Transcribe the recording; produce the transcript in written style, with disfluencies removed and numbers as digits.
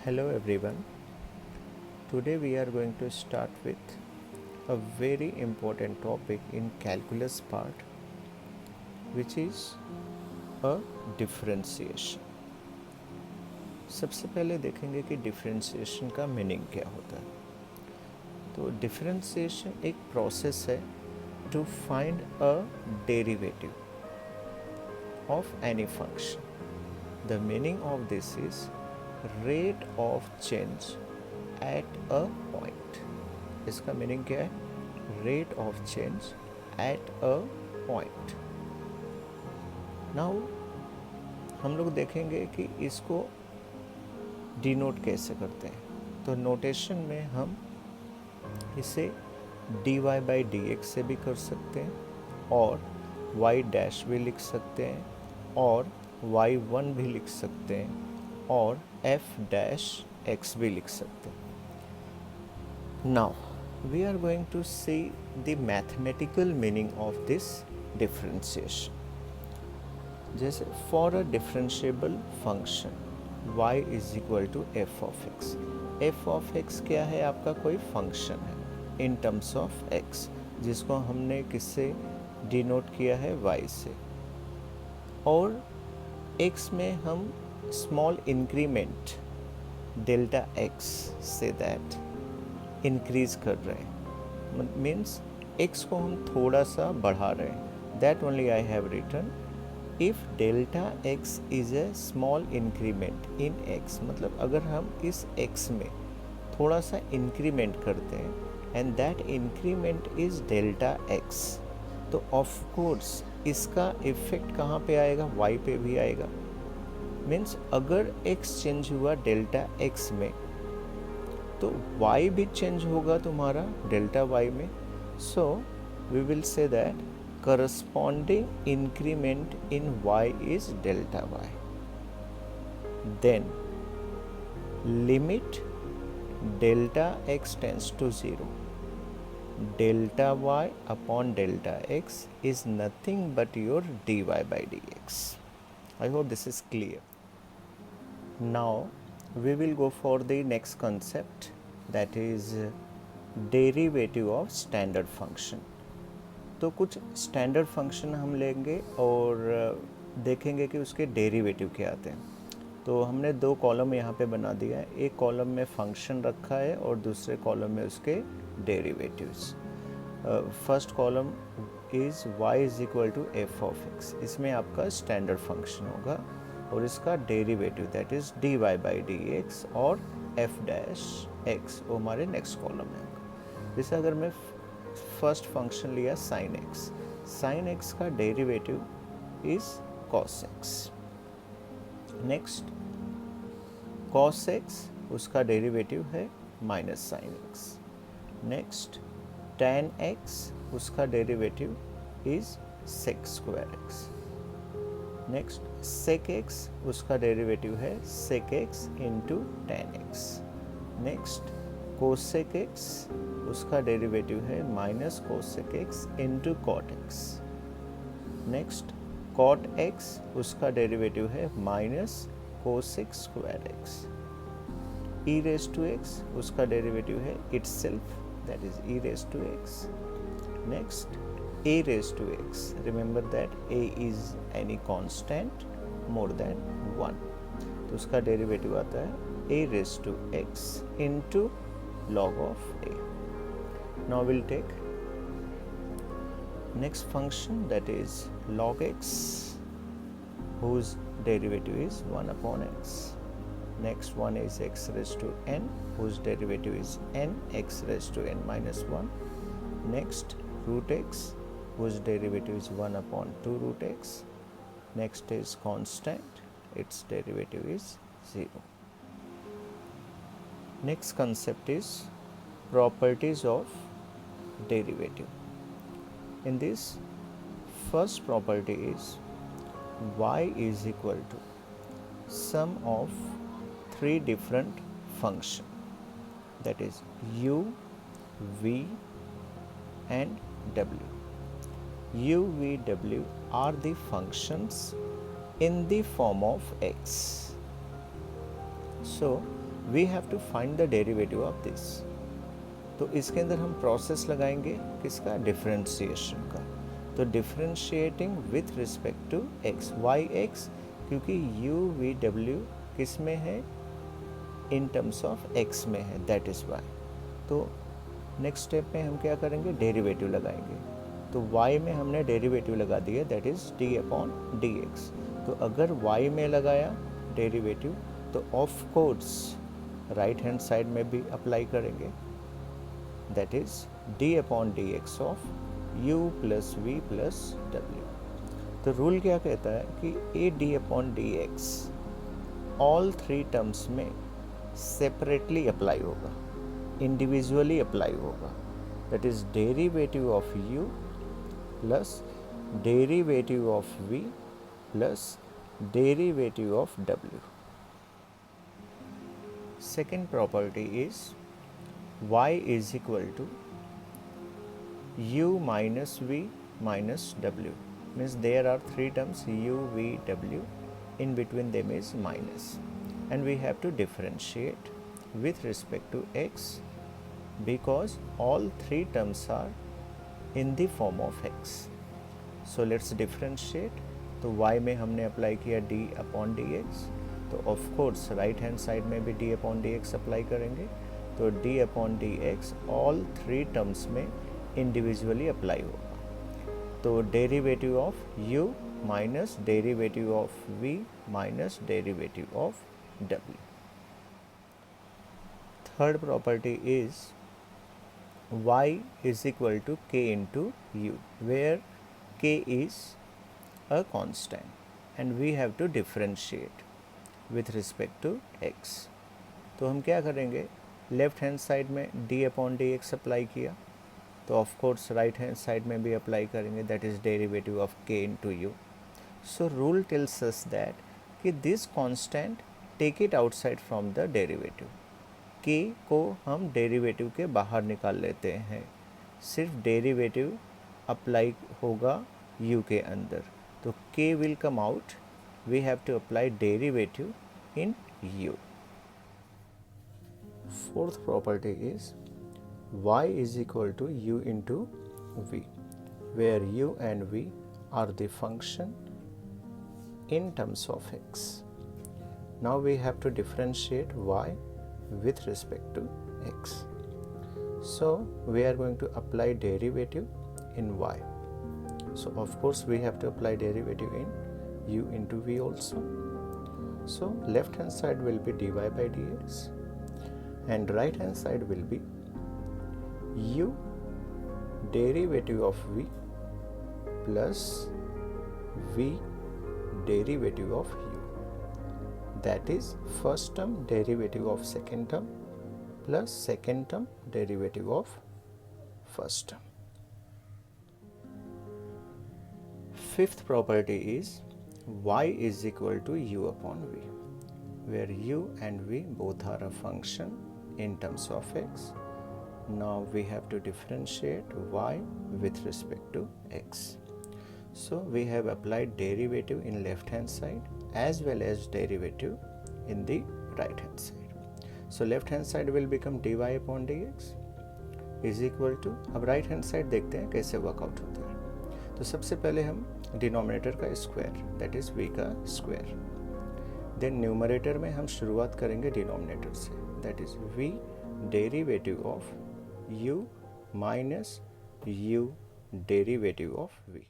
Hello everyone. Today we are going to start with a very important topic in calculus part, which is a differentiation. सबसे पहले देखेंगे कि differentiation का meaning क्या होता है. तो डिफरेंशिएशन एक प्रोसेस है to find a derivative of any function. The meaning of this is rate of change at a point. इसका मीनिंग क्या है? Rate of change at a point. Now हम लोग देखेंगे कि इसको डिनोट कैसे करते हैं. तो नोटेशन में हम इसे dy बाई डी एक्स से भी कर सकते हैं और y डैश भी लिख सकते हैं और y1 भी लिख सकते हैं और f डैश x भी लिख सकते हैं. Now we are going to see the mathematical meaning of this differentiation. जैसे for a differentiable function y is equal to f of x. f of x क्या है? आपका कोई फंक्शन है in terms of x, जिसको हमने किससे denote किया है? y से. और x में हम small increment delta x say that increase कर रहे हैं. मीन्स x को हम थोड़ा सा बढ़ा रहे हैं. That only I have written if delta x is a small increment in x. मतलब अगर हम इस x में थोड़ा सा इंक्रीमेंट करते हैं and that increment is delta x, तो ऑफ कोर्स इसका इफेक्ट कहाँ पे आएगा? y पे भी आएगा. मीन्स अगर x चेंज हुआ डेल्टा x में तो y भी चेंज होगा तुम्हारा डेल्टा y में. So we will say that corresponding increment in y is delta y. Then limit delta x tends to 0, delta y upon delta x is nothing but your dy by dx. I hope this is clear. Now we will go for the next concept, that is derivative of standard function. तो कुछ standard function हम लेंगे और देखेंगे कि उसके derivative क्या आते हैं. तो हमने दो कॉलम यहाँ पे बना दिया है. एक कॉलम में फंक्शन रखा है और दूसरे कॉलम में उसके derivatives. First column is y is equal to f of x. इसमें आपका स्टैंडर्ड फंक्शन होगा और इसका derivative that is dy by d x और f डैश x वो हमारे नेक्स्ट कॉलम है. जैसे अगर मैं फर्स्ट फंक्शन लिया sin x, sin x का derivative is cos x. Next cos x उसका डेरिवेटिव है minus sin x. Next tan x उसका derivative is sec square x. Next sec x उसका डेरिवेटिव है sec x into tan x. Next cosec x उसका derivative है minus cosec x into cot x. Next cot x उसका derivative है minus cosec square x. e raise to x उसका derivative है itself, that is e raised to x. Next a raised to x, remember that a is any constant more than 1, तो उसका derivative आता है a raised to x into log of a. Now we'll take next function, that is log x whose derivative is 1 upon x. Next one is x raised to n whose derivative is n x raised to n minus 1. Next root x whose derivative is 1 upon 2 root x. Next is constant, its derivative is 0. Next concept is properties of derivative. In this, first property is y is equal to sum of three different function, that is u, v and w. u, v, w are the functions in the form of x. So we have to find the derivative of this. तो इसके अंदर हम process लगाएंगे किसका, differentiation का। तो differentiating with respect to x, y x, क्योंकि u v डब्ल्यू किस में है, इन टर्म्स ऑफ एक्स में है, दैट इज़ वाई। तो नेक्स्ट स्टेप में हम क्या करेंगे, डेरिवेटिव लगाएंगे। तो y में हमने डेरिवेटिव लगा दिया, that is d upon D x. तो अगर y में लगाया डेरिवेटिव तो of course right hand side में भी अप्लाई करेंगे, that is d upon D x of u plus v plus डब्ल्यू। तो रूल क्या कहता है कि a d upon D x all three terms में सेपरेटली अप्लाई होगा, इंडिविजुअली अप्लाई होगा, that is derivative of u plus derivative of v plus derivative of w। Second property is y is equal to u minus v minus w, means there are three terms u, v, w, in between them is minus, and we have to differentiate with respect to x because all three terms are in the form of x. So let's differentiate. तो y में हमने apply किया d upon D x, तो of course right hand side में भी d upon D X apply करेंगे। तो d upon D x all three terms में इंडिविजुअली अप्लाई होगा। तो derivative of u minus derivative of v minus derivative of w। Third property is y is equal to k into u, where k is a constant and we have to differentiate with respect to x. तो हम क्या करेंगे, left hand side में d upon D X apply किया, तो of course right hand side में भी apply करेंगे, that is derivative of k into U. So rule tells us that कि this constant take it outside from the derivative, k को हम derivative के बाहर निकाल लेते हैं, सिर्फ डेरिवेटिव अप्लाई होगा u के अंदर। तो k will come out, we have to apply derivative in u। Fourth property is y is equal to u into v, where u and v are the function in terms of x. Now we have to differentiate y with respect to x. So we are going to apply derivative in y. So of course we have to apply derivative in u into v also. So left hand side will be dy by dx and right hand side will be u derivative of v plus v derivative of u. That is first term derivative of second term plus second term derivative of first term. Fifth property is y is equal to u upon v, where u and v both are a function in terms of x. Now we have to differentiate y with respect to x. So we have applied derivative in left hand side as well as derivative in the right hand side. So left hand side will become dy upon dx is equal to, अब right hand side देखते हैं कैसे workout होता है। तो सबसे पहले हम डिनोमिनेटर का स्क्वायर, दैट इज v का स्क्वायर, देन न्यूमरेटर में हम शुरुआत करेंगे डिनोमिनेटर से, that is v derivative of u minus u derivative of v।